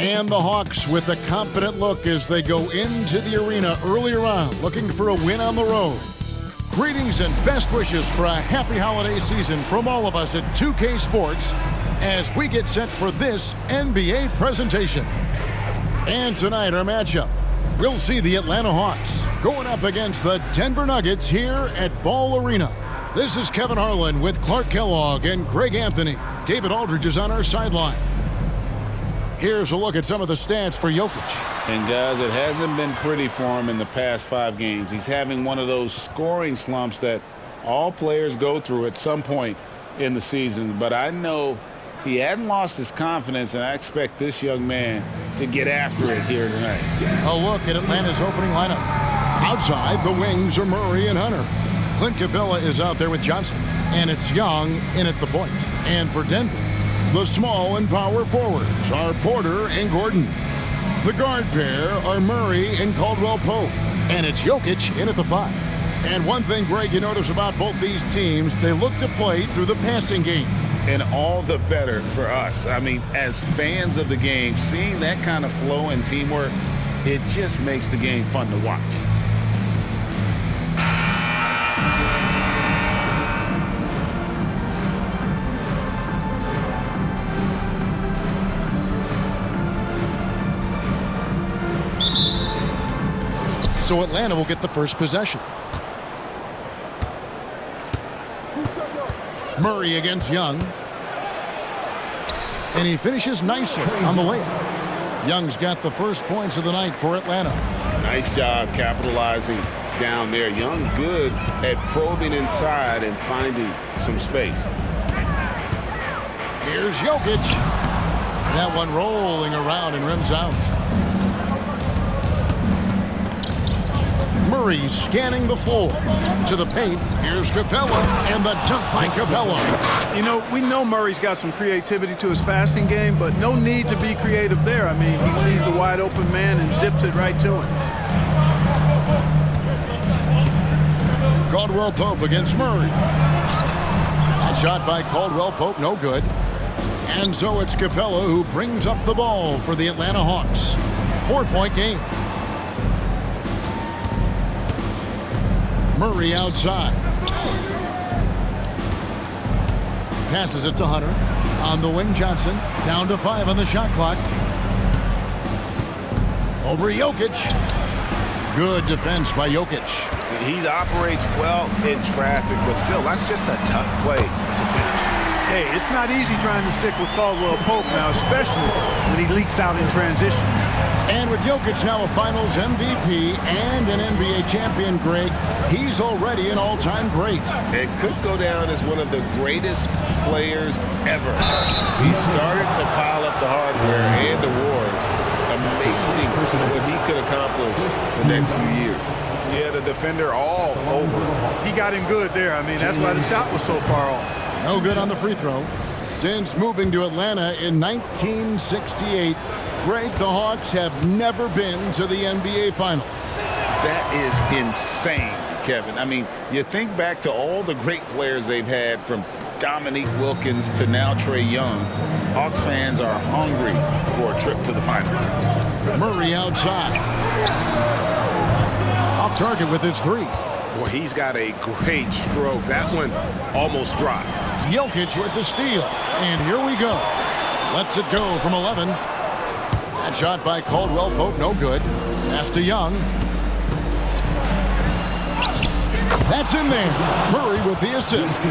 And the Hawks with a confident look as they go into the arena earlier on, looking for a win on the road. Greetings and best wishes for a happy holiday season from all of us at 2K Sports as we get set for this NBA presentation. And tonight our matchup, we'll see the Atlanta Hawks going up against the Denver Nuggets here at Ball Arena. This is Kevin Harlan with Clark Kellogg and Greg Anthony. David Aldridge is on our sideline. Here's a look at some of the stats for Jokic. And guys, it hasn't been pretty for him in the past 5 games. He's having one of those scoring slumps that all players go through at some point in the season. But I know he hadn't lost his confidence, and I expect this young man to get after it here tonight. A look at Atlanta's opening lineup. Outside, the wings are Murray and Hunter. Clint Capella is out there with Johnson, and it's Young in at the point. And for Denver, the small and power forwards are Porter and Gordon. The guard pair are Murray and Caldwell Pope. And it's Jokic in at the 5. And one thing, Greg, you notice about both these teams, they look to play through the passing game. And all the better for us. I mean, as fans of the game, seeing that kind of flow and teamwork, it just makes the game fun to watch. So Atlanta will get the first possession. Murray against Young. And he finishes nicely on the layup. Young's got the first points of the night for Atlanta. Nice job capitalizing down there. Young good at probing inside and finding some space. Here's Jokic. That one rolling around and rims out. Murray scanning the floor. To the paint, here's Capella, and the dunk by Capella. You know, we know Murray's got some creativity to his passing game, but no need to be creative there. I mean, he sees the wide open man and zips it right to him. Caldwell Pope against Murray. That shot by Caldwell Pope, no good. And so it's Capella who brings up the ball for the Atlanta Hawks. 4-point game. Murray outside. Passes it to Hunter. On the wing, Johnson. Down to 5 on the shot clock. Over Jokic. Good defense by Jokic. He operates well in traffic, but still, that's just a tough play to finish. Hey, it's not easy trying to stick with Caldwell Pope now, especially when he leaks out in transition. And with Jokic now a Finals MVP and an NBA champion, Greg, he's already an all-time great. It could go down as one of the greatest players ever. He started to pile up the hardware and awards. Amazing what he could accomplish the next few years. Yeah, the defender all over. He got him good there. I mean, that's why the shot was so far off. No good on the free throw. Since moving to Atlanta in 1968, Greg, the Hawks have never been to the NBA Finals. That is insane, Kevin. I mean, you think back to all the great players they've had, from Dominique Wilkins to now Trae Young. Hawks fans are hungry for a trip to the finals. Murray outside. Off target with his 3. Boy, he's got a great stroke. That one almost dropped. Jokic with the steal. And here we go. Lets it go from 11. That shot by Caldwell Pope, no good. Pass to Young. That's in there. Murray with the assist.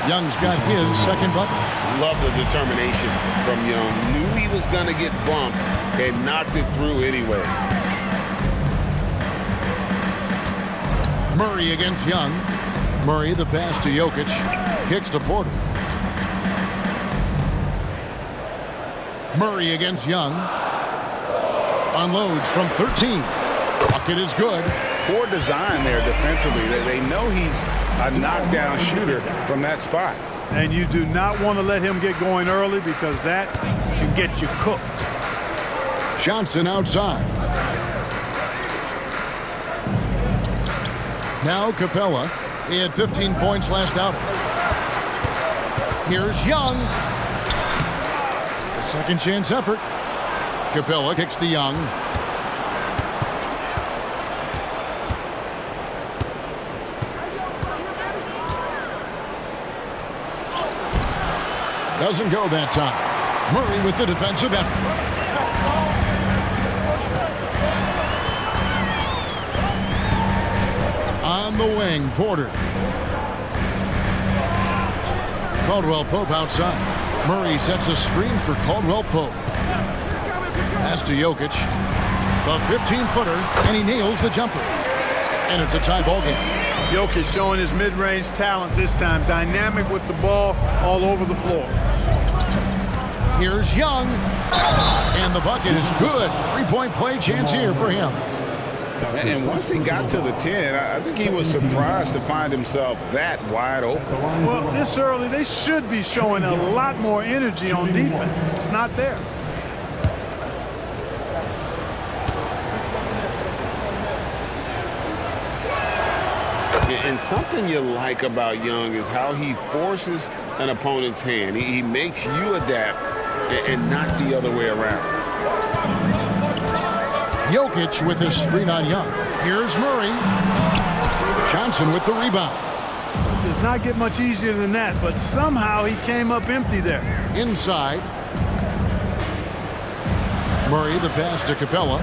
Young's got his second bucket. Love the determination from Young. Knew he was going to get bumped and knocked it through anyway. Murray against Young. Murray, the pass to Jokic. Kicks to Porter. Murray against Young. Unloads from 13. Bucket is good. Poor design there defensively. They know he's a knockdown shooter from that spot. And you do not want to let him get going early, because that can get you cooked. Johnson outside. Now Capella. He had 15 points last outing. Here's Young. A second chance effort. Capella kicks to Young. Doesn't go that time. Murray with the defensive effort. On the wing, Porter. Caldwell Pope outside. Murray sets a screen for Caldwell Pope. Pass to Jokic. The 15-footer, and he nails the jumper. And it's a tie ball game. Jokic showing his mid-range talent this time. Dynamic with the ball all over the floor. Here's Young. And the bucket is good. Three-point play chance here for him. And once he got to the 10, I think he was surprised to find himself that wide open. Well, this early, they should be showing a lot more energy on defense. It's not there. And something you like about Young is how he forces an opponent's hand. He makes you adapt and not the other way around. Jokic with his screen on Young. Here's Murray. Johnson with the rebound. It does not get much easier than that, but somehow he came up empty there. Inside. Murray the pass to Capella.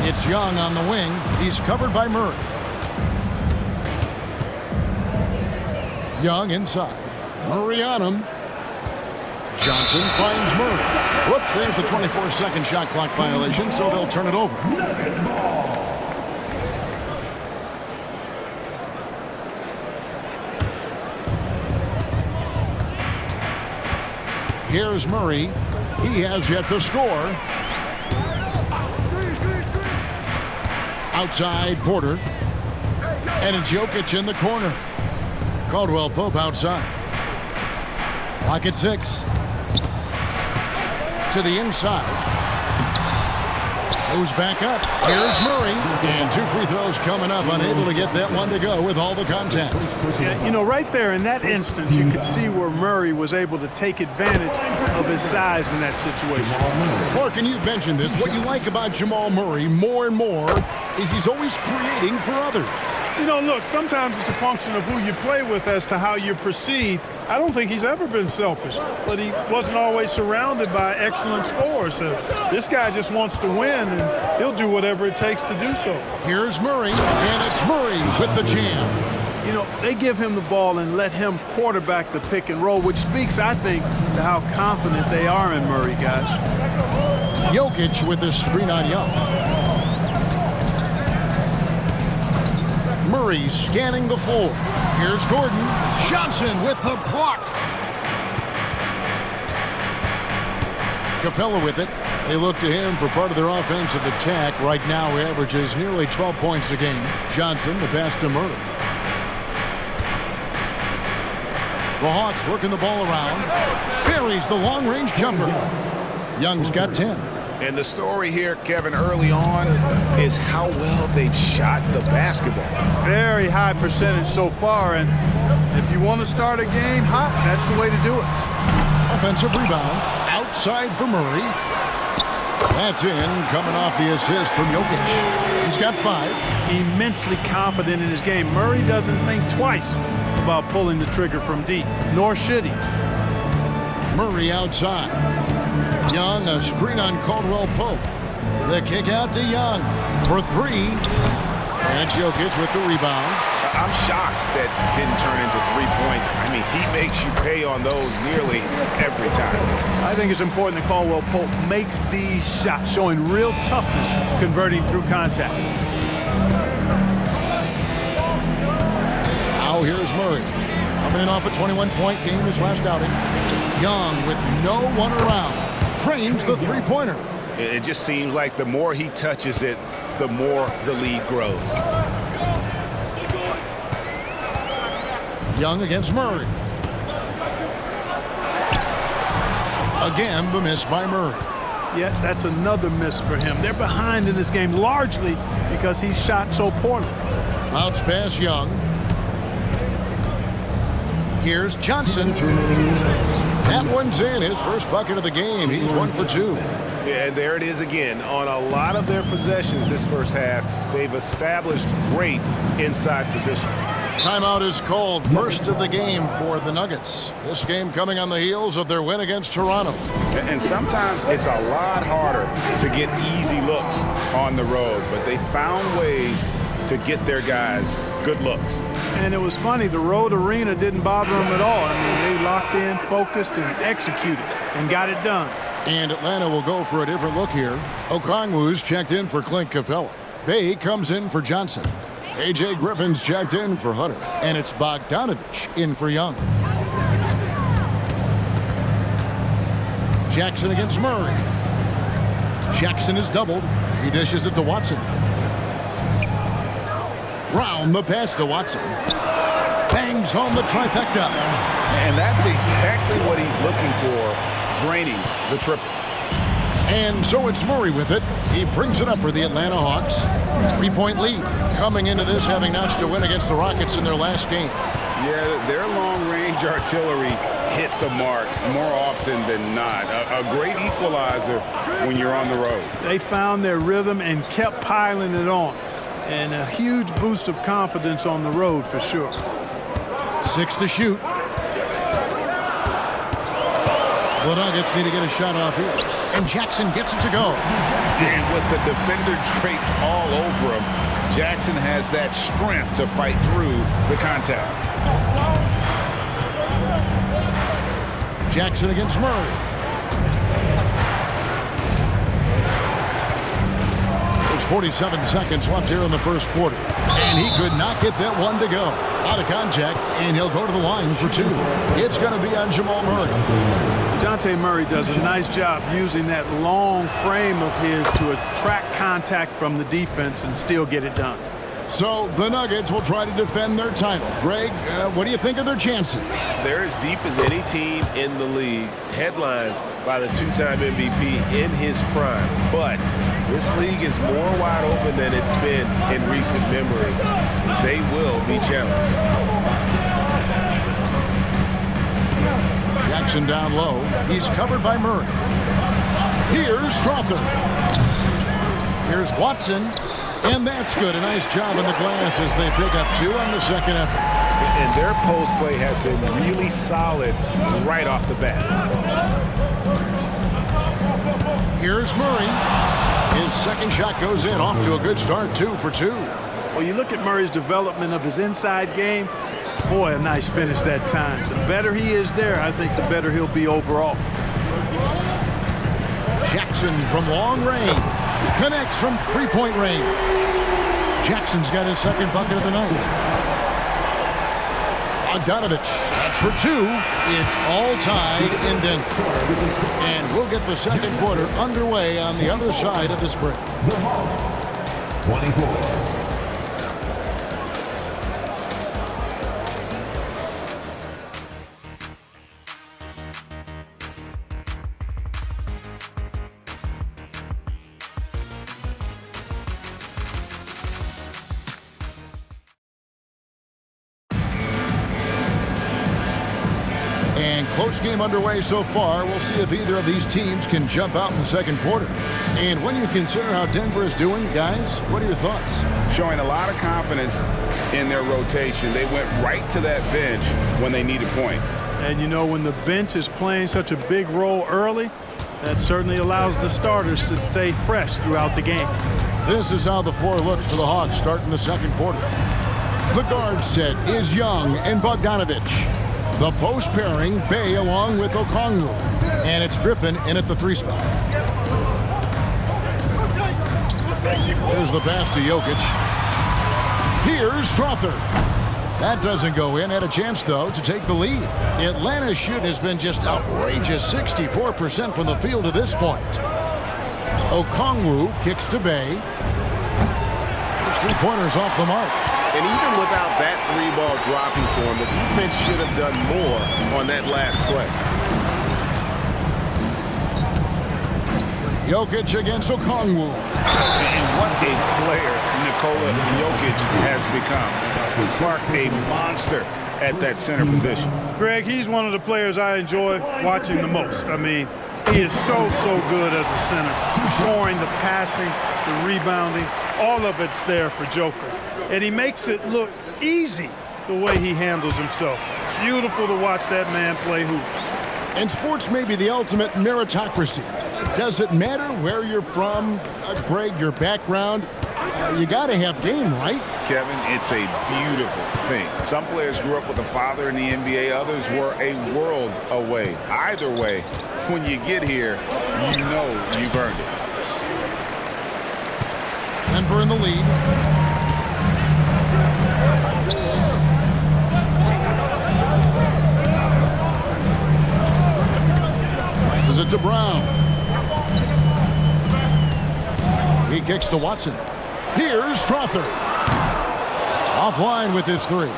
It's Young on the wing. He's covered by Murray. Young inside. Murray on him. Johnson finds Murray. Whoops, there's the 24-second shot clock violation, so they'll turn it over. Here's Murray. He has yet to score. Outside, Porter. And it's Jokic in the corner. Caldwell Pope outside. Lock at 6. To the inside. Goes back up. Here's Murray. And 2 free throws coming up. Unable to get that one to go with all the contact. Yeah, you know, right there in that instance, you could see where Murray was able to take advantage of his size in that situation. Clark, and you've mentioned this. What you like about Jamal Murray more and more is he's always creating for others. You know, look, sometimes it's a function of who you play with as to how you're perceived. I don't think he's ever been selfish, but he wasn't always surrounded by excellent scorers. So this guy just wants to win, and he'll do whatever it takes to do so. Here's Murray, and it's Murray with the jam. You know, they give him the ball and let him quarterback the pick and roll, which speaks, I think, to how confident they are in Murray, guys. Jokic with his screen on Young. Murray scanning the floor. Here's Gordon. Johnson with the block. Capella with it. They look to him for part of their offensive attack. Right now, he averages nearly 12 points a game. Johnson, the pass to Murray. The Hawks working the ball around. Buries the long-range jumper. Young's got 10. And the story here, Kevin, early on is how well they've shot the basketball. Very high percentage so far, and if you want to start a game hot, that's the way to do it. Offensive rebound. Outside for Murray. That's in, coming off the assist from Jokic. He's got 5. Immensely confident in his game. Murray doesn't think twice about pulling the trigger from deep, nor should he. Murray outside. Young, a screen on Caldwell Pope. The kick out to Young for 3. And Jokic with the rebound. I'm shocked that didn't turn into 3 points. I mean, he makes you pay on those nearly every time. I think it's important that Caldwell Pope makes these shots, showing real toughness, converting through contact. Now here's Murray. Coming in off a 21-point game his last outing. Young with no one around. Trains the three-pointer. It just seems like the more he touches it, the more the lead grows. Young against Murray. Again, the miss by Murray. Yeah, that's another miss for him. They're behind in this game largely because he shot so poorly. Bounce pass Young. Here's Johnson. That one One's in, his first bucket of the game. He's 1 for 2. Yeah, and there it is again. On a lot of their possessions this first half, they've established great inside position. Timeout is called. First of the game for the Nuggets. This game coming on the heels of their win against Toronto. And sometimes it's a lot harder to get easy looks on the road, but they found ways to get their guys good looks. And it was funny, the road arena didn't bother them at all. I mean, they locked in, focused, and executed, and got it done. And Atlanta will go for a different look here. Okongwu's checked in for Clint Capella. Bay comes in for Johnson. A.J. Griffin's checked in for Hunter. And it's Bogdanovich in for Young. Jackson against Murray. Jackson is doubled. He dishes it to Watson. Brown the pass to Watson. Bangs home the trifecta. And that's exactly what he's looking for, draining the triple. And so it's Murray with it. He brings it up for the Atlanta Hawks. 3-point lead. Coming into this having notched a win against the Rockets in their last game. Yeah, their long-range artillery hit the mark more often than not. A great equalizer when you're on the road. They found their rhythm and kept piling it on. And a huge boost of confidence on the road for sure. 6 to shoot. The Nuggets need to get a shot off here. And Jackson gets it to go. And with the defender draped all over him, Jackson has that strength to fight through the contact. Jackson against Murray. There's 47 seconds left here in the first quarter. And he could not get that one to go. Out of contact, and he'll go to the line for 2. It's going to be on Jamal Murray. Dejounte Murray does a nice job using that long frame of his to attract contact from the defense and still get it done. So the Nuggets will try to defend their title. Greg, what do you think of their chances? They're as deep as any team in the league, headlined by the two-time MVP in his prime. But this league is more wide open than it's been in recent memory. They will be challenged. Jackson down low. He's covered by Murray. Here's Strawther. Here's Watson. And that's good. A nice job on the glass as they pick up 2 on the second effort. And their post play has been really solid right off the bat. Here's Murray. His second shot goes in. Off to a good start. 2 for 2. Well, you look at Murray's development of his inside game. Boy, a nice finish that time. The better he is there, I think the better he'll be overall. Jackson from long range. Connects from 3-point range. Jackson's got his second bucket of the night. Bogdanovich, that's for 2. It's all tied in Denver. And we'll get the second quarter underway on the other side of this break. The Hawks, 24. Close game underway so far. We'll see if either of these teams can jump out in the second quarter. And when you consider how Denver is doing, guys, what are your thoughts? Showing a lot of confidence in their rotation. They went right to that bench when they needed points. And you know, when the bench is playing such a big role early, that certainly allows the starters to stay fresh throughout the game. This is how the floor looks for the Hawks starting the second quarter. The guard set is Young and Bogdanovich. The post pairing, Bay along with Okongwu. And it's Griffin in at the 3 spot. There's the pass to Jokic. Here's Strawther. That doesn't go in. Had a chance, though, to take the lead. Atlanta's shoot has been just outrageous. 64% from the field to this point. Okongwu kicks to Bay. His 3-pointers off the mark. And even without that 3-ball dropping for him, the defense should have done more on that last play. Jokic against Okongwu. And what a player Nikola Jokic has become. Clark, a monster at that center position. Greg, he's one of the players I enjoy watching the most. I mean, he is so good as a center. Scoring, the passing, the rebounding, all of it's there for Joker. And he makes it look easy the way he handles himself. Beautiful to watch that man play hoops. And sports may be the ultimate meritocracy. Does it matter where you're from, Greg, your background? You got to have game, right? Kevin, it's a beautiful thing. Some players grew up with a father in the NBA. Others were a world away. Either way, when you get here, you know you've earned it. Denver in the lead. Passes it to Brown. He kicks to Watson. Here's Strother. Offline with his three.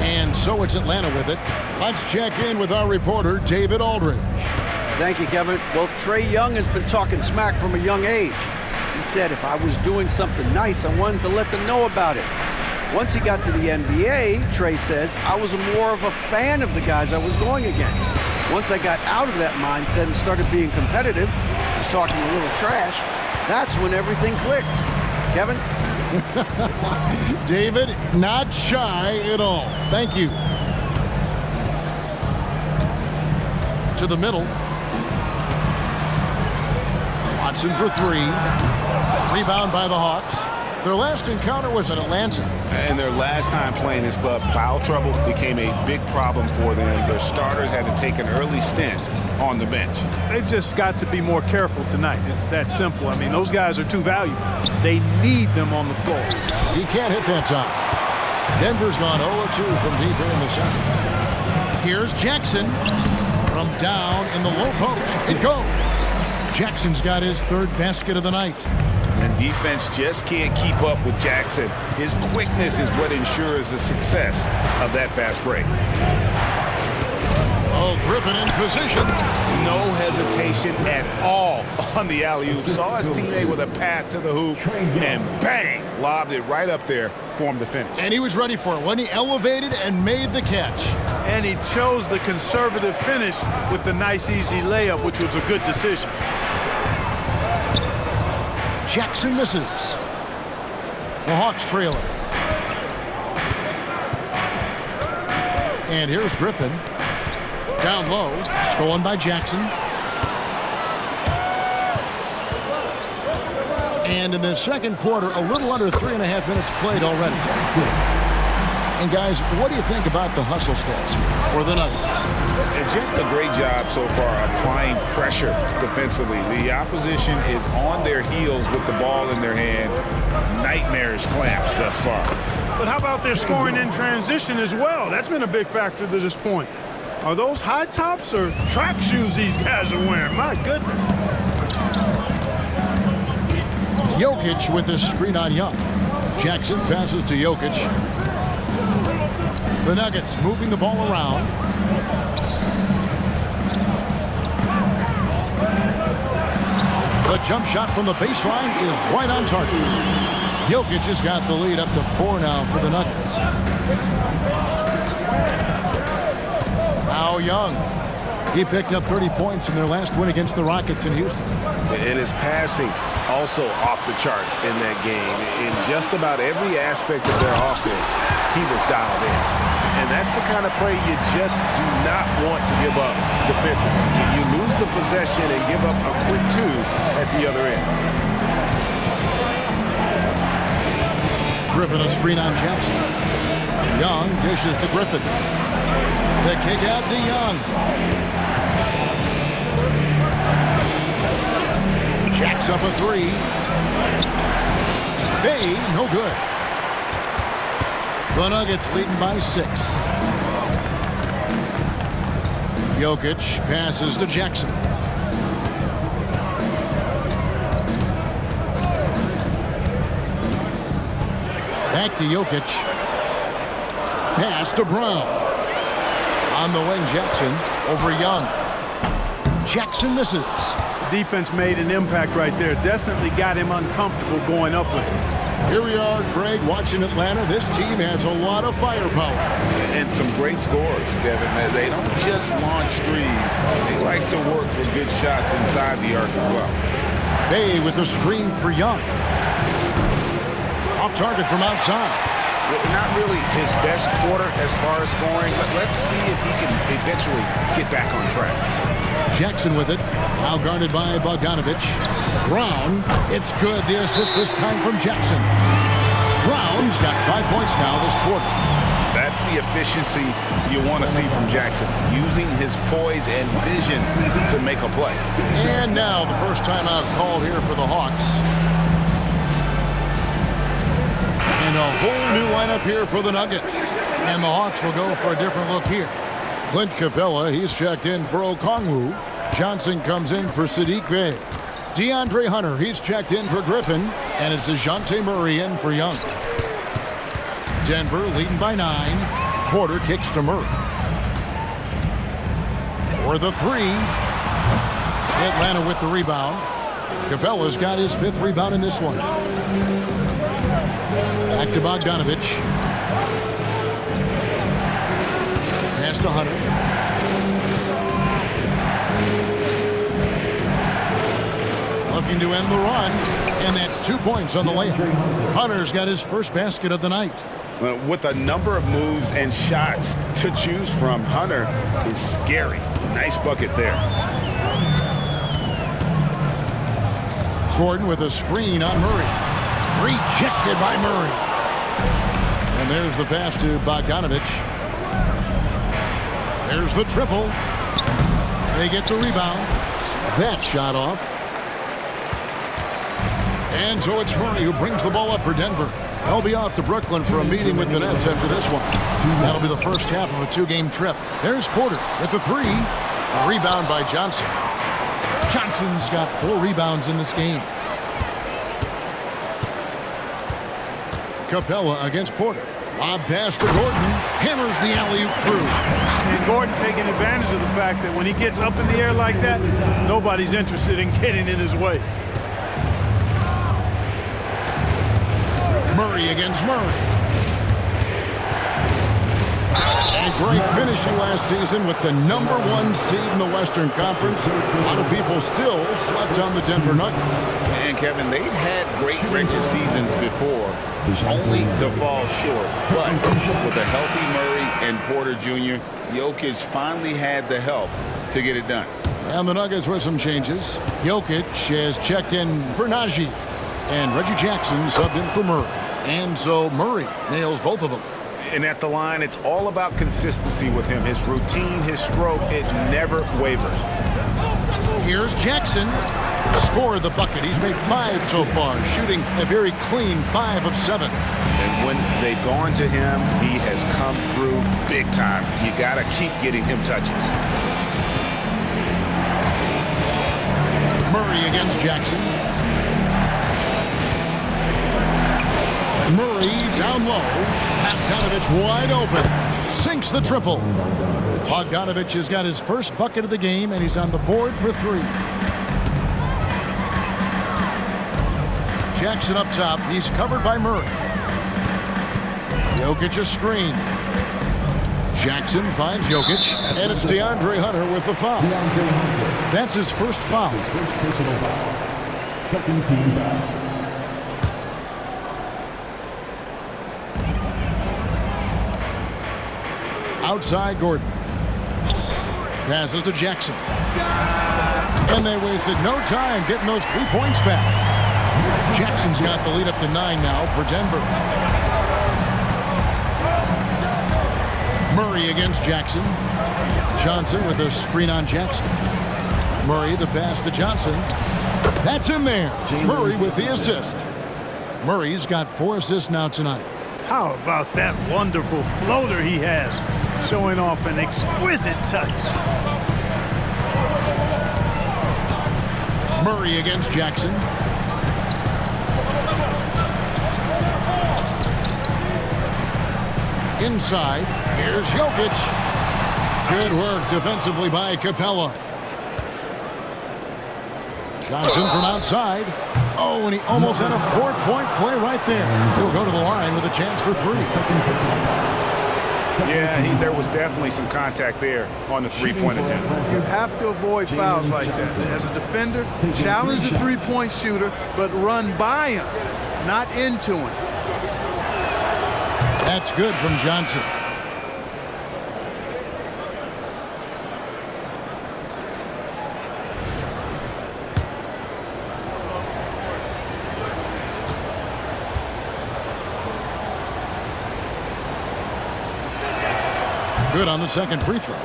And so it's Atlanta with it. Let's check in with our reporter, David Aldridge. Thank you, Kevin. Well, Trae Young has been talking smack from a young age. He said if I was doing something nice, I wanted to let them know about it. Once he got to the NBA, Trae says, I was more of a fan of the guys I was going against. Once I got out of that mindset and started being competitive and talking a little trash, that's when everything clicked. Kevin? David, not shy at all. Thank you. To the middle. Watson for three. Rebound by the Hawks. Their last encounter was in Atlanta. And their last time playing this club, foul trouble became a big problem for them. Their starters had to take an early stint on the bench. They've just got to be more careful tonight. It's that simple. I mean, those guys are too valuable. They need them on the floor. He can't hit that time. Denver's gone 0-2 from deep here in the second. Here's Jackson from down in the low post. It goes. Jackson's got his third basket of the night. And defense just can't keep up with Jackson. His quickness is what ensures the success of that fast break. Oh, Griffin in position. No hesitation at all on the alley-oop. Saw his teammate with a path to the hoop, and bang, lobbed it right up there for him to finish. And he was ready for it when he elevated and made the catch. And he chose the conservative finish with the nice, easy layup, which was a good decision. Jackson misses. The Hawks trailing. And here's Griffin. Down low. Stolen by Jackson. And in the second quarter, a little under 3.5 minutes played already. And guys, what do you think about the hustle stats here for the Nuggets? And just a great job so far applying pressure defensively. The opposition is on their heels with the ball in their hand. Nightmarish clamps thus far. But how about their scoring in transition as well? That's been a big factor to this point. Are those high tops or track shoes these guys are wearing? My goodness. Jokic with his screen on Young. Jackson passes to Jokic. The Nuggets moving the ball around. The jump shot from the baseline is right on target. Jokic has got the lead up to 4 now for the Nuggets. Now Young. He picked up 30 points in their last win against the Rockets in Houston. And his passing also off the charts in that game. In just about every aspect of their offense, he was dialed in. And that's the kind of play you just do not want to give up defensively. You lose the possession and give up a quick two at the other end. Griffin a screen on Jackson. Young dishes to Griffin. The kick out to Young. Jacks up a three. Bay, no good. The Nuggets leading by 6. Jokic passes to Jackson. Back to Jokic. Pass to Brown. On the wing, Jackson over Young. Jackson misses. defense made an impact right there. Definitely got him uncomfortable going up with him. Here we are, Greg, watching Atlanta. This team has a lot of firepower. And some great scores, Kevin. They don't just launch threes. They like to work for good shots inside the arc as well. Bay with the screen for Young. Off target from outside. Not really his best quarter as far as scoring. Let's see if he can eventually get back on track. Jackson with it. Now guarded by Bogdanovic. Brown. It's good. The assist this time from Jackson. Brown's got 5 points now this quarter. That's the efficiency you want to see from Jackson. Using his poise and vision to make a play. And now the first timeout called here for the Hawks. And a whole new lineup here for the Nuggets. And the Hawks will go for a different look here. Clint Capella, he's checked in for Okongwu. Johnson comes in for Sadiq Bey. DeAndre Hunter, he's checked in for Griffin. And it's DeJounte Murray in for Young. Denver leading by 9. Porter kicks to Murray. For the 3. Atlanta with the rebound. Capella's got his 5th rebound in this one. Back to Bogdanovic. Pass to Hunter. Looking to end the run, and that's 2 points on the layup. Hunter's got his first basket of the night. With a number of moves and shots to choose from, Hunter is scary. Nice bucket there. Gordon with a screen on Murray. Rejected by Murray. And there's the pass to Bogdanovic. There's the triple. They get the rebound. That shot off. And so it's Murray who brings the ball up for Denver. They'll be off to Brooklyn for a meeting with the Nets after this one. That'll be the first half of a 2-game trip. There's Porter with the 3. A rebound by Johnson. Johnson's got 4 rebounds in this game. Capella against Porter. Lob pass to Gordon. Hammers the alley-oop through. And Gordon taking advantage of the fact that when he gets up in the air like that, nobody's interested in getting in his way. Murray against Murray. A great finishing last season with the #1 seed in the Western Conference. A lot of people still slept on the Denver Nuggets. And Kevin, they've had great regular seasons before, only to fall short. But with a healthy Murray and Porter Jr., Jokic finally had the help to get it done. And the Nuggets with some changes. Jokic has checked in for Najee. And Reggie Jackson subbed in for Murray. And so Murray nails both of them. And at the line, it's all about consistency with him. His routine, his stroke, it never wavers. Here's Jackson. Scored the bucket. He's made 5 so far, shooting a very clean 5 of 7. And when they've gone to him, he has come through big time. You got to keep getting him touches. Murray against Jackson. Murray down low. Bogdanovic wide open. Sinks the triple. Bogdanovic has got his first bucket of the game, and he's on the board for 3. Jackson up top. He's covered by Murray. Jokic a screen. Jackson finds Jokic, and it's DeAndre Hunter with the foul. That's his first foul. His first personal foul. Second team foul. Outside Gordon. Passes to Jackson. And they wasted no time getting those 3 points back. Jackson's got the lead up to 9 now for Denver. Murray against Jackson. Johnson with a screen on Jackson. Murray the pass to Johnson. That's in there. Murray with the assist. Murray's got 4 assists now tonight. How about that wonderful floater he has, showing off an exquisite touch. Murray against Jackson. Inside, here's Jokic. Good work defensively by Capella. Johnson from outside. Oh, and he almost had a 4-point play right there. He'll go to the line with a chance for 3. Yeah, there was definitely some contact there on the three-point attempt. You have to avoid fouls like that. As a defender, challenge the three-point shooter, but run by him, not into him. That's good from Johnson. Good on the second free throw.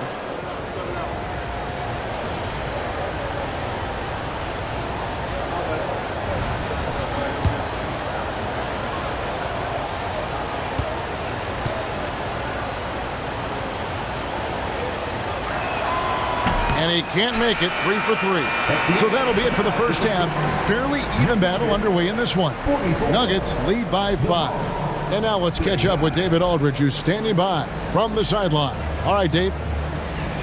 And he can't make it. 3 for 3. So that'll be it for the first half. Fairly even battle underway in this one. Nuggets lead by 5. And now let's catch up with David Aldridge, who's standing by from the sideline. All right, Dave.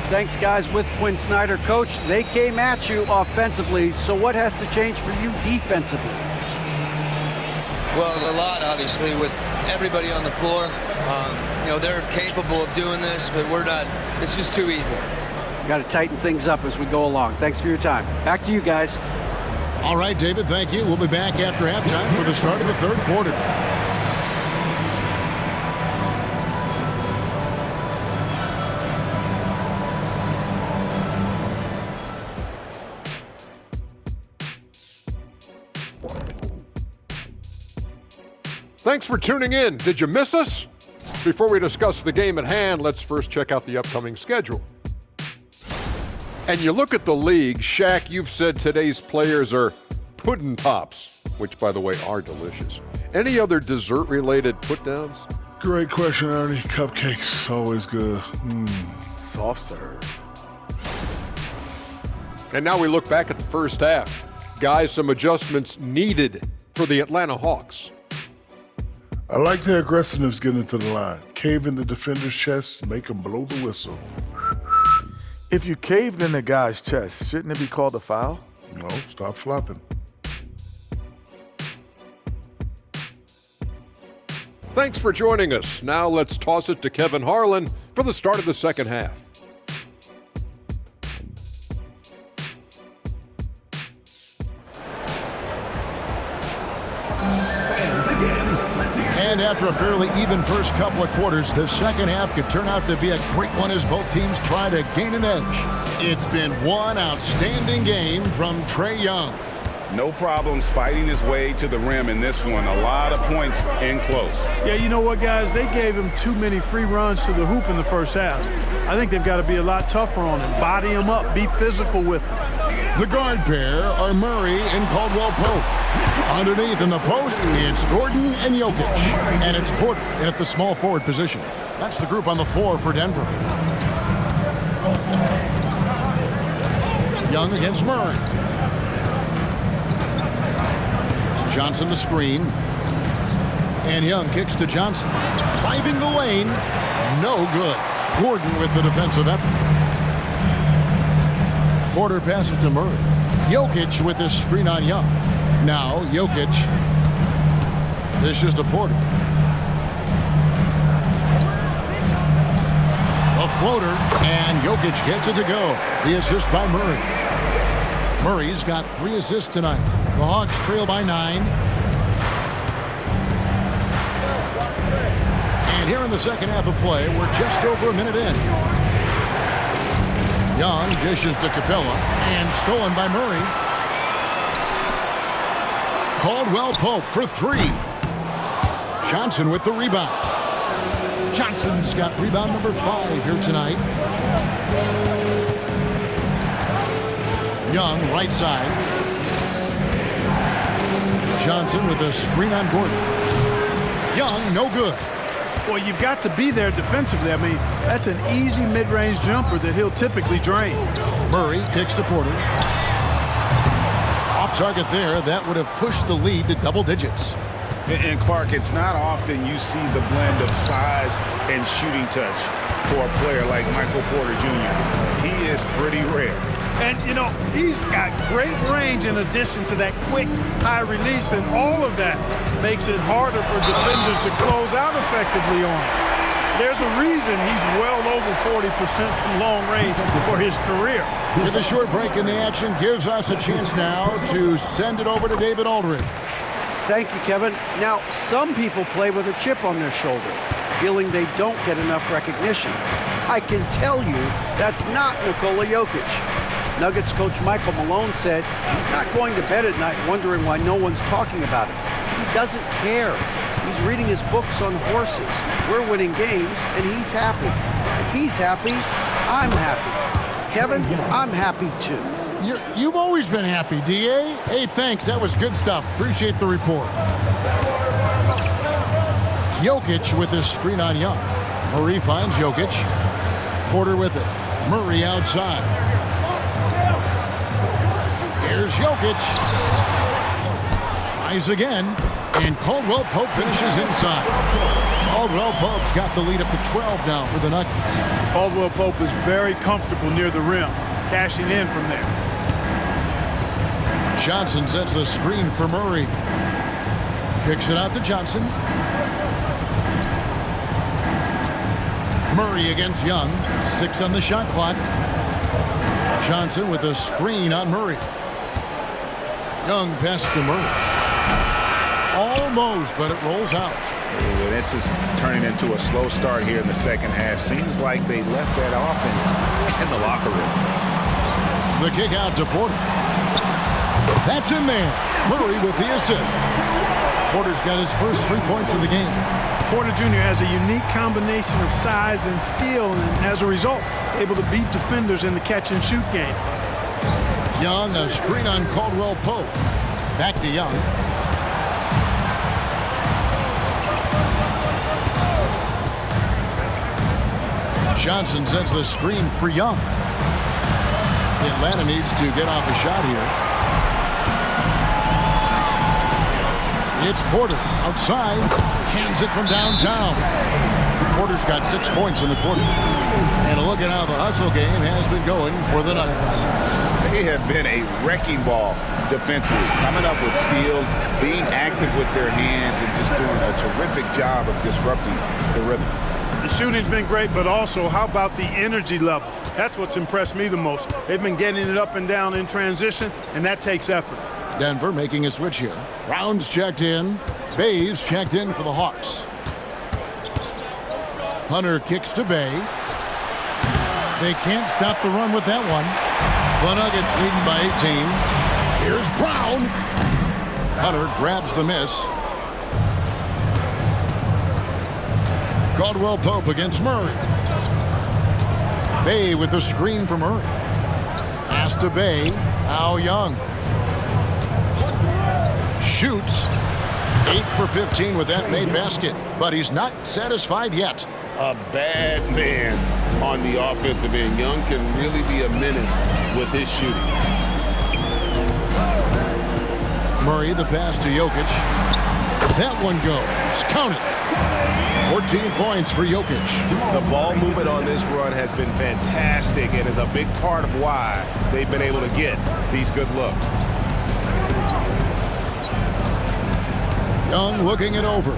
Thanks, guys. With Quinn Snyder, Coach, they came at you offensively. So what has to change for you defensively? Well, a lot, obviously, with everybody on the floor. They're capable of doing this, but we're not. It's just too easy. We got to tighten things up as we go along. Thanks for your time. Back to you guys. All right, David, thank you. We'll be back after halftime for the start of the third quarter. Thanks for tuning in. Did you miss us? Before we discuss the game at hand, let's first check out the upcoming schedule. And you look at the league, Shaq, you've said today's players are pudding pops, which, by the way, are delicious. Any other dessert-related put-downs? Great question, Ernie. Cupcakes, always good. Soft serve. And now we look back at the first half. Guys, some adjustments needed for the Atlanta Hawks. I like their aggressiveness getting to the line. Cave in the defender's chest, make him blow the whistle. If you caved in the guy's chest, shouldn't it be called a foul? No, stop flopping. Thanks for joining us. Now let's toss it to Kevin Harlan for the start of the second half. And after a fairly even first couple of quarters, the second half could turn out to be a great one as both teams try to gain an edge. It's been one outstanding game from Trae Young. No problems fighting his way to the rim in this one. A lot of points in close. Yeah, you know what, guys? They gave him too many free runs to the hoop in the first half. I think they've got to be a lot tougher on him. Body him up. Be physical with him. The guard pair are Murray and Caldwell Pope. Underneath in the post, it's Gordon and Jokic. And it's Porter at the small forward position. That's the group on the floor for Denver. Young against Murray. Johnson the screen. And Young kicks to Johnson. Driving the lane. No good. Gordon with the defensive effort. Porter passes to Murray. Jokic with his screen on Young. Now Jokic dishes to Porter. A floater, and Jokic gets it to go. The assist by Murray. Murray's got 3 assists tonight. The Hawks trail by 9. And here in the second half of play, we're just over a minute in. Young dishes to Capella, and stolen by Murray. Caldwell Pope for 3. Johnson with the rebound. Johnson's got rebound number 5 here tonight. Young, right side. Johnson with a screen on Gordon. Young, no good. Well, you've got to be there defensively. I mean, that's an easy mid-range jumper that he'll typically drain. Murray kicks to Porter. Off target there. That would have pushed the lead to double digits. And Clark, it's not often you see the blend of size and shooting touch for a player like Michael Porter Jr. He is pretty rare. And, you know, he's got great range in addition to that quick, high release, and all of that makes it harder for defenders to close out effectively on him. There's a reason he's well over 40% from long range for his career. With a short break in the action, gives us a chance now to send it over to David Aldridge. Thank you, Kevin. Now, some people play with a chip on their shoulder, feeling they don't get enough recognition. I can tell you that's not Nikola Jokic. Nuggets coach Michael Malone said he's not going to bed at night wondering why no one's talking about him. He doesn't care. He's reading his books on horses. We're winning games, and he's happy. If he's happy, I'm happy. Kevin, I'm happy too. You've always been happy, D.A. Hey, thanks. That was good stuff. Appreciate the report. Jokic with this screen on Young. Murray finds Jokic. Porter with it. Murray outside. Here's Jokic. Tries again. And Caldwell Pope finishes inside. Caldwell Pope's got the lead up to 12 now for the Nuggets. Caldwell Pope is very comfortable near the rim, cashing in from there. Johnson sets the screen for Murray. Kicks it out to Johnson. Murray against Young. 6 on the shot clock. Johnson with a screen on Murray. Young pass to Murray. Almost, but it rolls out. This is turning into a slow start here in the second half. Seems like they left that offense in the locker room. The kick out to Porter. That's in there. Murray with the assist. Porter's got his first 3 points of the game. Porter Jr. has a unique combination of size and skill, and as a result, able to beat defenders in the catch-and-shoot game. Young, a screen on Caldwell Pope. Back to Young. Johnson sets the screen for Young. Atlanta needs to get off a shot here. It's Porter outside. Hands it from downtown. Porter's got 6 points in the quarter. And a look at how the hustle game has been going for the Nuggets. They have been a wrecking ball defensively, coming up with steals, being active with their hands, and just doing a terrific job of disrupting the rhythm. The shooting's been great, but also how about the energy level? That's what's impressed me the most. They've been getting it up and down in transition, and that takes effort. Denver making a switch here. Brown's checked in. Bayes checked in for the Hawks. Hunter kicks to Bay. They can't stop the run with that one. The Nuggets leading by 18. Here's Brown. Hunter grabs the miss. Caldwell Pope against Murray. Bay with the screen for Murray. Pass to Bay. Now Young. Shoots. 8 for 15 with that made basket, but he's not satisfied yet. A bad man on the offensive end. Young can really be a menace with his shooting. Murray, the pass to Jokic. That one goes. Count it. 14 points for Jokic. The ball movement on this run has been fantastic and is a big part of why they've been able to get these good looks. Young looking it over.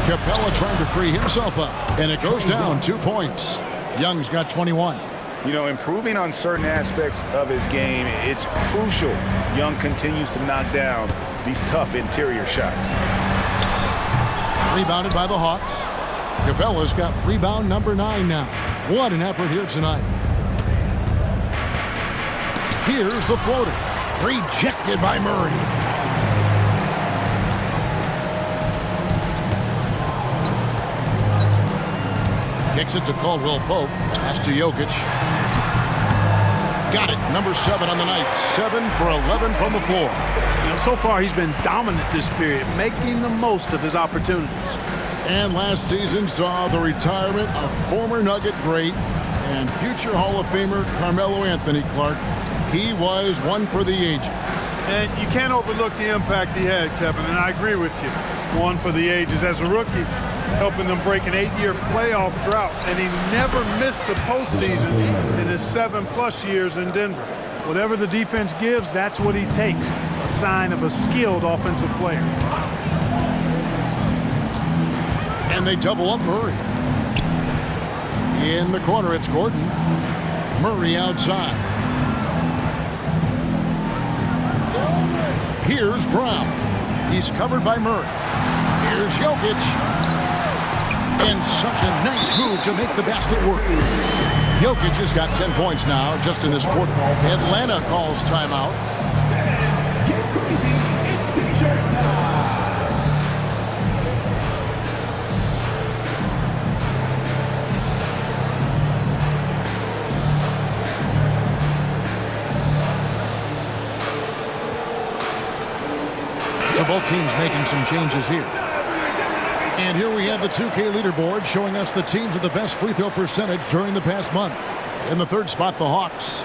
Capella trying to free himself up, and it goes down 2 points. Young's got 21. You know, improving on certain aspects of his game, it's crucial Young continues to knock down these tough interior shots. Rebounded by the Hawks. Capella's got rebound number 9 now. What an effort here tonight. Here's the floater. Rejected by Murray. Kicks it to Caldwell Pope. Pass to Jokic. Got it. Number 7 on the night. 7 for 11 from the floor. You know, so far he's been dominant this period, making the most of his opportunities. And last season saw the retirement of former Nugget great and future Hall of Famer Carmelo Anthony Clark. He was one for the ages. And you can't overlook the impact he had, Kevin, and I agree with you. One for the ages. As a rookie, helping them break an 8-year playoff drought, and he never missed the postseason in his 7+ years in Denver. Whatever the defense gives, that's what he takes, a sign of a skilled offensive player. And they double up Murray. In the corner, it's Gordon. Murray outside. Here's Brown. He's covered by Murray. Here's Jokic. And such a nice move to make the basket work. Jokic has got 10 points now just in this quarter. Atlanta calls timeout. So both teams making some changes here. And here we have the 2K leaderboard showing us the teams with the best free throw percentage during the past month. In the third spot, the Hawks.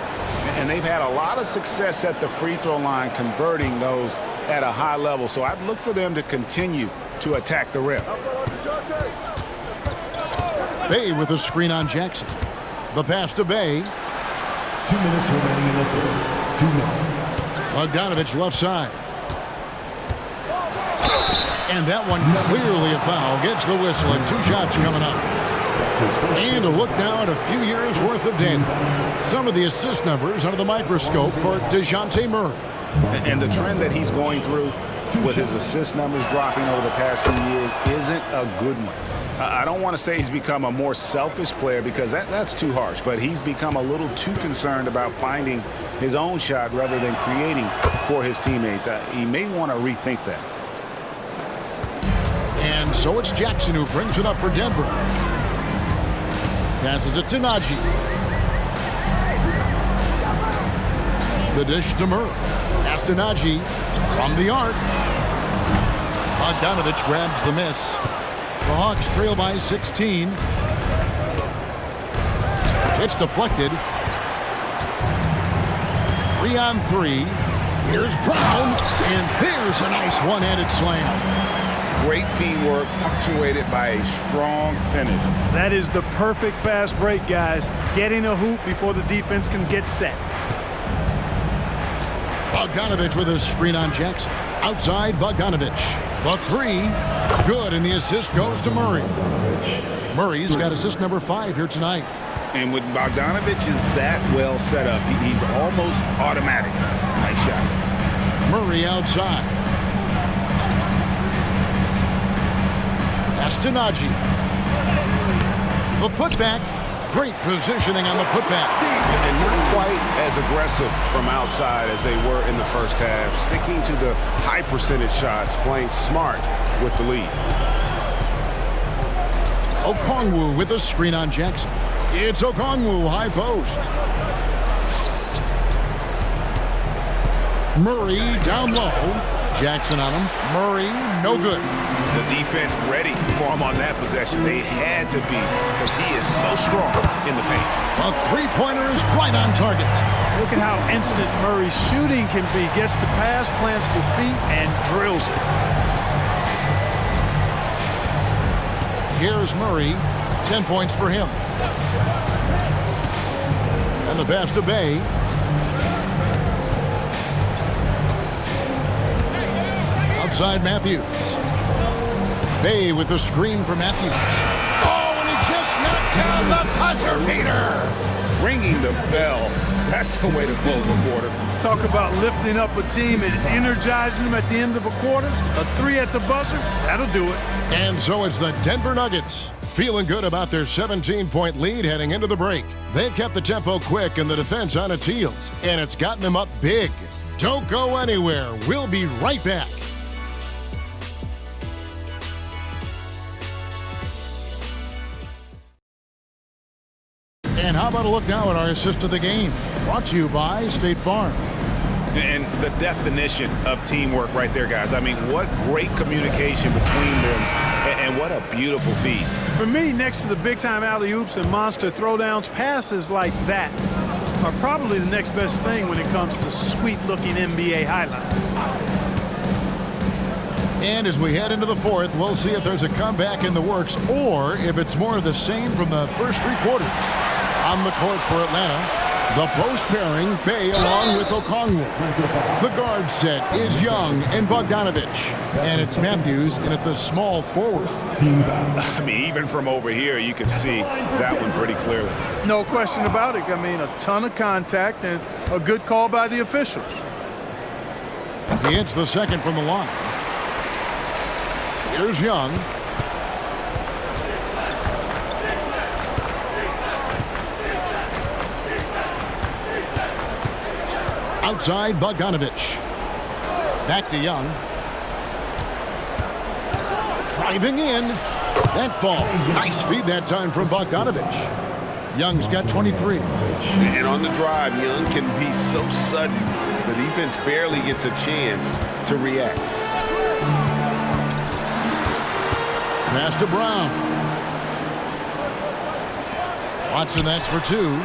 And they've had a lot of success at the free throw line, converting those at a high level. So I'd look for them to continue to attack the rim. Bay with a screen on Jackson. The pass to Bay. 2 minutes remaining in the third. 2 minutes. Bogdanovich left side. And that one clearly a foul. Gets the whistle and 2 shots coming up. And a look now at a few years worth of data. Some of the assist numbers under the microscope for DeJounte Murray. And the trend that he's going through with his assist numbers dropping over the past few years isn't a good one. I don't want to say he's become a more selfish player because that's too harsh, but he's become a little too concerned about finding his own shot rather than creating for his teammates. He may want to rethink that. And so it's Jackson who brings it up for Denver. Passes it to Najee. The dish to Murray. Pass to Najee from the arc. Bogdanovich grabs the miss. The Hawks trail by 16. It's deflected. 3-on-3. Here's Brown. And there's a nice one-handed slam. Great teamwork punctuated by a strong finish. That is the perfect fast break, guys. Getting a hoop before the defense can get set. Bogdanovich with a screen on Jackson. Outside Bogdanovich. The 3. Good, and the assist goes to Murray. Murray's got assist number 5 here tonight. And when Bogdanovich is that well set up, he's almost automatic. Nice shot. Murray outside. Pass to Najee. The putback. Great positioning on the putback. And not quite as aggressive from outside as they were in the first half. Sticking to the high percentage shots, playing smart with the lead. Okongwu with a screen on Jackson. It's Okongwu, high post. Murray down low. Jackson on him. Murray, no good. The defense ready for him on that possession. They had to be because he is so strong in the paint. A three-pointer is right on target. Look at how instant Murray's shooting can be. Gets the pass, plants the feet, and drills it. Here's Murray. 10 points for him. And the pass to Bay. Outside Matthews. Bay with the screen for Matthews. Oh, and he just knocked down the buzzer beater. Ringing the bell. That's the way to close the quarter. Talk about lifting up a team and energizing them at the end of a quarter. A 3 at the buzzer, that'll do it. And so it's the Denver Nuggets. Feeling good about their 17-point lead heading into the break. They've kept the tempo quick and the defense on its heels, and it's gotten them up big. Don't go anywhere. We'll be right back. And how about a look now at our assist of the game? Brought to you by State Farm. And the definition of teamwork right there, guys. I mean, what great communication between them, and what a beautiful feed. For me, next to the big-time alley-oops and monster throwdowns, passes like that are probably the next best thing when it comes to sweet-looking NBA highlights. And as we head into the fourth, we'll see if there's a comeback in the works or if it's more of the same from the first three quarters. On the court for Atlanta, the post pairing, Bey along with Okongwu. The guard set is Young and Bogdanovich. And it's Matthews in at the small forward. I mean, even from over here, you can see that one pretty clearly. No question about it. I mean, a ton of contact and a good call by the officials. He hits the second from the line. Here's Young. Outside, Bogdanovich. Back to Young. Driving in. That falls. Nice feed that time from Bogdanovich. Young's got 23. And on the drive, Young can be so sudden. The defense barely gets a chance to react. Pass to Brown. Watson, that's for two.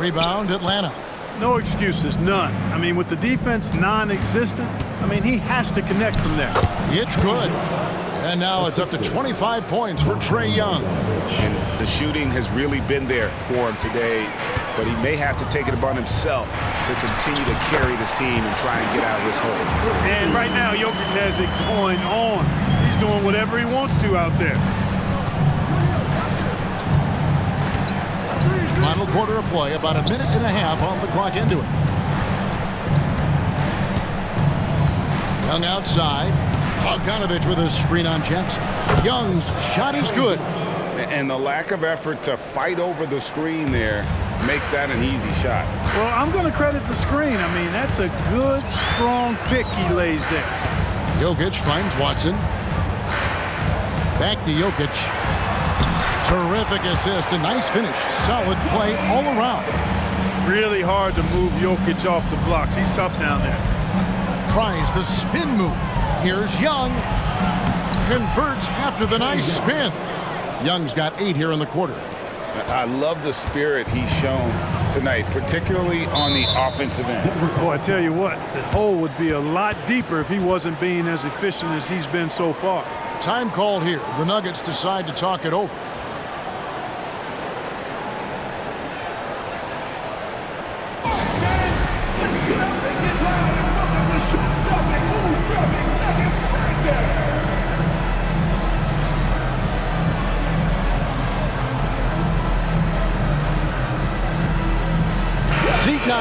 Rebound, Atlanta. No excuses, none. I mean, with the defense non-existent, I mean, he has to connect from there. It's good. And now it's up to 25 points for Trae Young. And the shooting has really been there for him today, but he may have to take it upon himself to continue to carry this team and try and get out of this hole. And right now, Jokic has it going on. He's doing whatever he wants to out there. Final quarter of play, about a minute and a half off the clock into it. Young outside. Bogdanovich with a screen on Jackson. Young's shot is good. And the lack of effort to fight over the screen there makes that an easy shot. Well, I'm going to credit the screen. I mean, that's a good, strong pick he lays there. Jokic finds Watson. Back to Jokic. Terrific assist, a nice finish. Solid play all around. Really hard to move Jokic off the blocks. He's tough down there. Tries the spin move. Here's Young. Converts after the nice spin. Young's got 8 here in the quarter. I love the spirit he's shown tonight, particularly on the offensive end. Boy, I tell you what, the hole would be a lot deeper if he wasn't being as efficient as he's been so far. Time called here. The Nuggets decide to talk it over.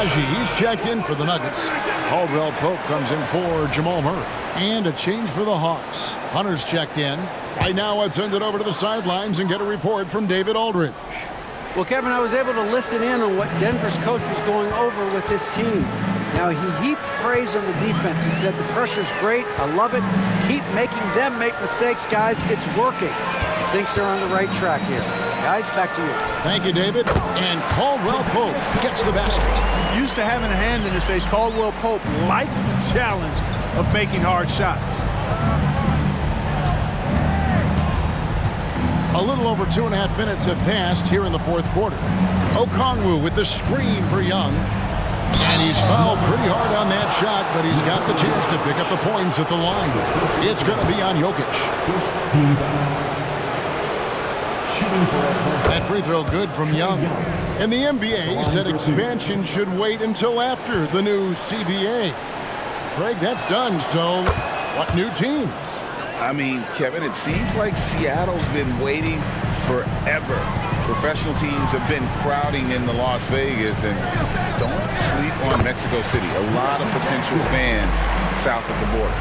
He's checked in for the Nuggets. Caldwell Pope comes in for Jamal Murray. And a change for the Hawks. Hunter's checked in. Right now, let's send it over to the sidelines and get a report from David Aldridge. Well, Kevin, I was able to listen in on what Denver's coach was going over with his team. Now, he heaped praise on the defense. He said, the pressure's great. I love it. Keep making them make mistakes, guys. It's working. He thinks they're on the right track here. Guys, back to you. Thank you, David. And Caldwell Pope gets the basket. Used to having a hand in his face, Caldwell Pope likes the challenge of making hard shots. A little over 2.5 minutes have passed here in the fourth quarter. Okongwu with the screen for Young. And he's fouled pretty hard on that shot, but he's got the chance to pick up the points at the line. It's going to be on Jokic. That free throw good from Young. And the NBA said expansion should wait until after the new CBA. Greg, that's done, so what new teams? I mean, Kevin, it seems like Seattle's been waiting forever. Professional teams have been crowding into Las Vegas, and don't sleep on Mexico City. A lot of potential fans south of the border.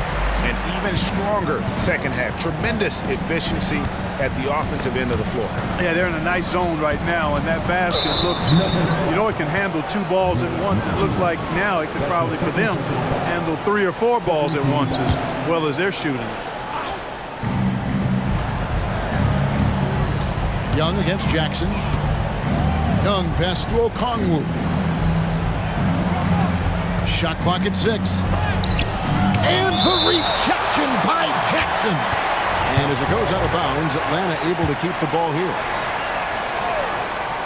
An even stronger second half. Tremendous efficiency at the offensive end of the floor. Yeah, they're in a nice zone right now, and that basket looks, you know, it can handle 2 balls at once. It looks like now it could probably, for them, handle 3 or 4 balls at once as well as they're shooting. Young against Jackson. Young pass to Okongwu. Shot clock at 6. And the rejection by Jackson. And as it goes out of bounds, Atlanta able to keep the ball here.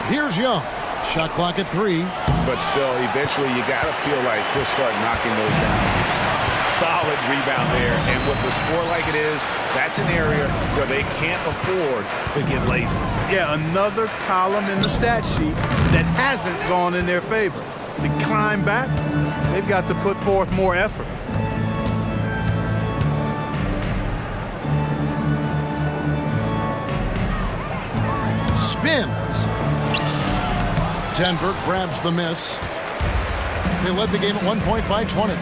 Here's Young. Shot clock at 3. But still, eventually you got to feel like he'll start knocking those down. solid rebound there. And with the score like it is, that's an area where they can't afford to get lazy. Yeah, another column in the stat sheet that hasn't gone in their favor. To climb back, they've got to put forth more effort. Spins. Denver grabs the miss. They led the game at 1 point by 20.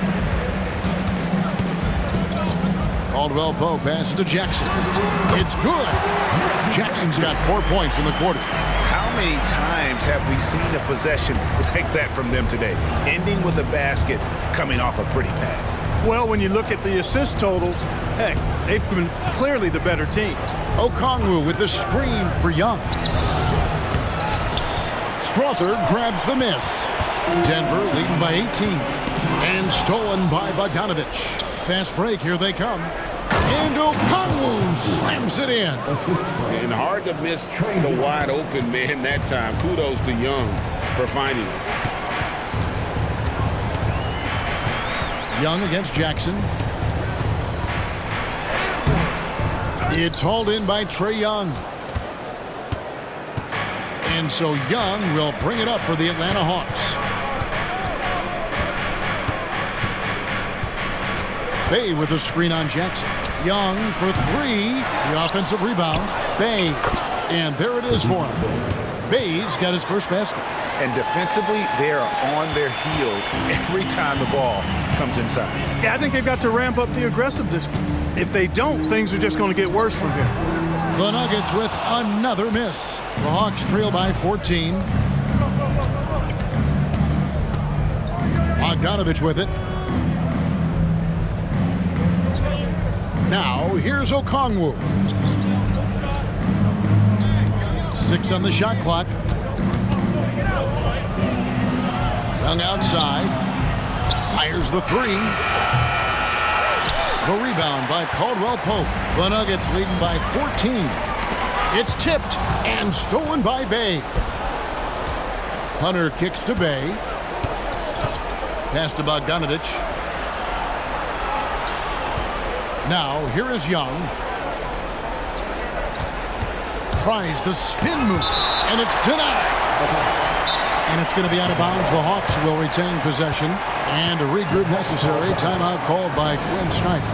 Caldwell Pope passes to Jackson. It's good. Jackson's got 4 points in the quarter. How many times have we seen a possession like that from them today, ending with a basket coming off a pretty pass? Well, when you look at the assist totals, heck, they've been clearly the better team. Okongwu with the screen for Young. Strother grabs the miss. Denver leading by 18. And stolen by Bogdanovich. Fast break, here they come. And Okongwu slams it in. And hard to miss the wide open man that time. Kudos to Young for finding it. Young against Jackson. It's hauled in by Trae Young. And so Young will bring it up for the Atlanta Hawks. Bey with a screen on Jackson. Young for three. The offensive rebound. Bey. And there it is for him. Bey's got his first basket. And defensively, they are on their heels every time the ball comes inside. Yeah, I think they've got to ramp up the aggressiveness. If they don't, things are just going to get worse from here. The Nuggets with another miss. The Hawks trail by 14. Bogdanovich with it. Now, here's Okongwu. 6 on the shot clock. Young outside. Fires the three. The rebound by Caldwell Pope. The Nuggets leading by 14. It's tipped and stolen by Bey. Hunter kicks to Bey. Pass to Bogdanovich. Now, here is Young. Tries the spin move, and it's denied. And it's going to be out of bounds. The Hawks will retain possession. And a regroup necessary. Timeout called by Quinn Snyder.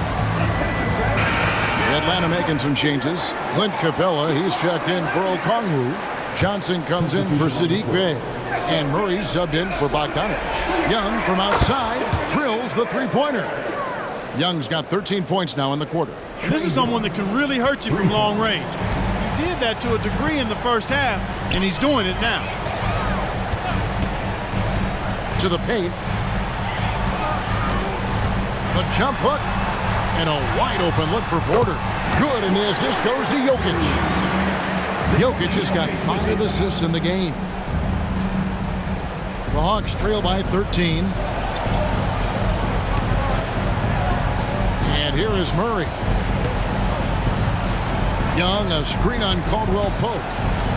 Atlanta making some changes. Clint Capella, he's checked in for Okongwu. Johnson comes in for Saddiq Bey. And Murray subbed in for Bogdanovich. Young from outside drills the three-pointer. Young's got 13 points now in the quarter. This is someone that can really hurt you from long range. He did that to a degree in the first half, and he's doing it now. To the paint. The jump hook. And a wide open look for Porter. Good, and the assist goes to Jokic. Jokic has got 5 assists in the game. The Hawks trail by 13. And here is Murray. Young, a screen on Caldwell Pope.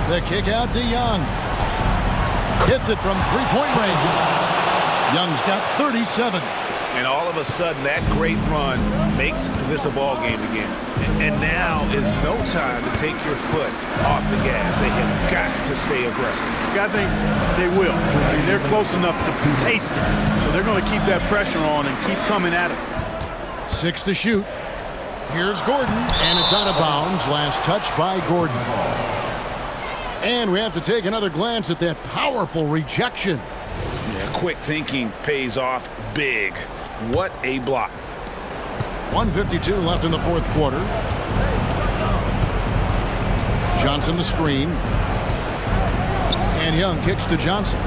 The kick out to Young. Hits it from three-point range. Young's got 37. And all of a sudden, that great run makes this a ball game again. And now is no time to take your foot off the gas. They have got to stay aggressive. I think they will. I mean, they're close enough to taste it. So they're going to keep that pressure on and keep coming at it. 6 to shoot. Here's Gordon, and it's out of bounds. Last touch by Gordon. And we have to take another glance at that powerful rejection. Yeah, quick thinking pays off big. What a block. 1:52 left in the fourth quarter. Johnson the screen. And Young kicks to Johnson.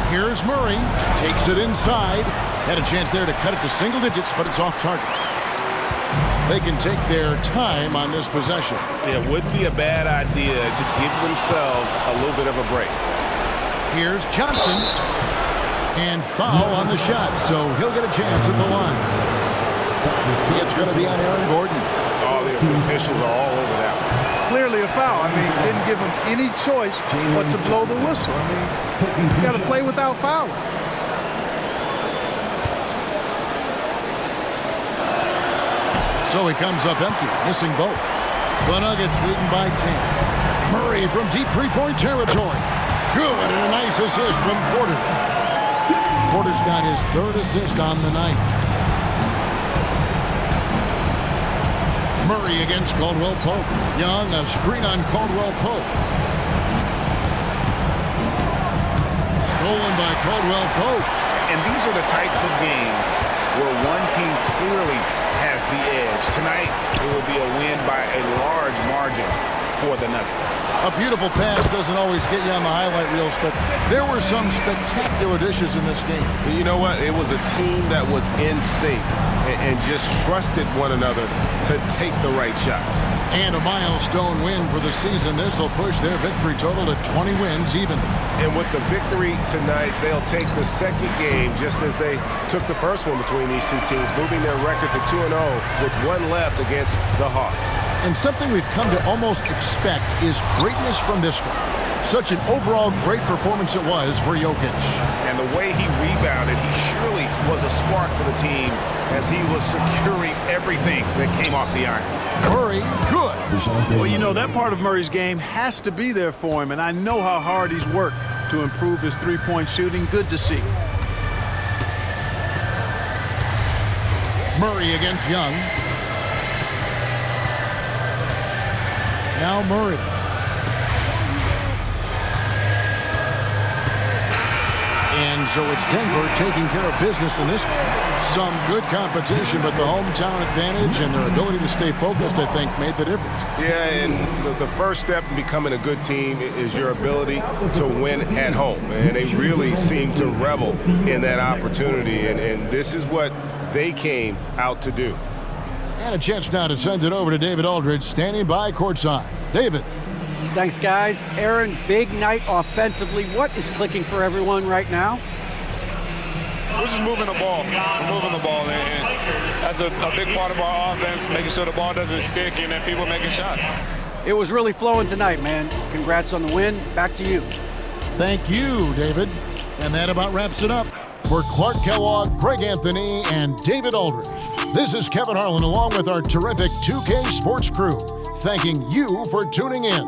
Here's Murray. Takes it inside. Had a chance there to cut it to single digits, but it's off target. They can take their time on this possession. It wouldn't be a bad idea. Just give themselves a little bit of a break. Here's Johnson. And foul on the shot, so he'll get a chance at the line. It's going to be on Aaron Gordon. All the officials are all over that one. Clearly a foul. I mean, didn't give him any choice but to blow the whistle. I mean, you got to play without fouling. So he comes up empty, missing both. The Nuggets leading by 10. Murray from deep three-point territory. Good, and a nice assist from Porter. Porter's got his third assist on the night. Murray against Caldwell Pope. Young, a screen on Caldwell Pope. Stolen by Caldwell Pope. And these are the types of games where one team clearly has the edge. Tonight, it will be a win by a large margin for the Nuggets. A beautiful pass doesn't always get you on the highlight reels, but there were some spectacular dishes in this game. You know what? It was a team that was in sync and just trusted one another to take the right shots. And a milestone win for the season. This will push their victory total to 20 wins even. And with the victory tonight, they'll take the second game just as they took the first one between these two teams, moving their record to 2-0 with one left against the Hawks. And something we've come to almost expect is greatness from this guy. Such an overall great performance it was for Jokic. And the way he rebounded, he surely was a spark for the team as he was securing everything that came off the iron. Murray, good. Well, you know, that part of Murray's game has to be there for him, and I know how hard he's worked to improve his three-point shooting. Good to see. Murray against Young. Now Murray. And so it's Denver taking care of business in this one. Some good competition, but the hometown advantage and their ability to stay focused, I think, made the difference. Yeah, and the first step in becoming a good team is your ability to win at home. And they really seem to revel in that opportunity, and this is what they came out to do. And a chance now to send it over to David Aldridge, standing by courtside. David. Thanks, guys. Aaron, big night offensively. What is clicking for everyone right now? We're just moving the ball. We're moving the ball. And that's a big part of our offense, making sure the ball doesn't stick and that people making shots. It was really flowing tonight, man. Congrats on the win. Back to you. Thank you, David. And that about wraps it up. For Clark Kellogg, Greg Anthony, and David Aldridge, this is Kevin Harlan along with our terrific 2K Sports crew, thanking you for tuning in.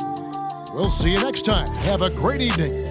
We'll see you next time. Have a great evening.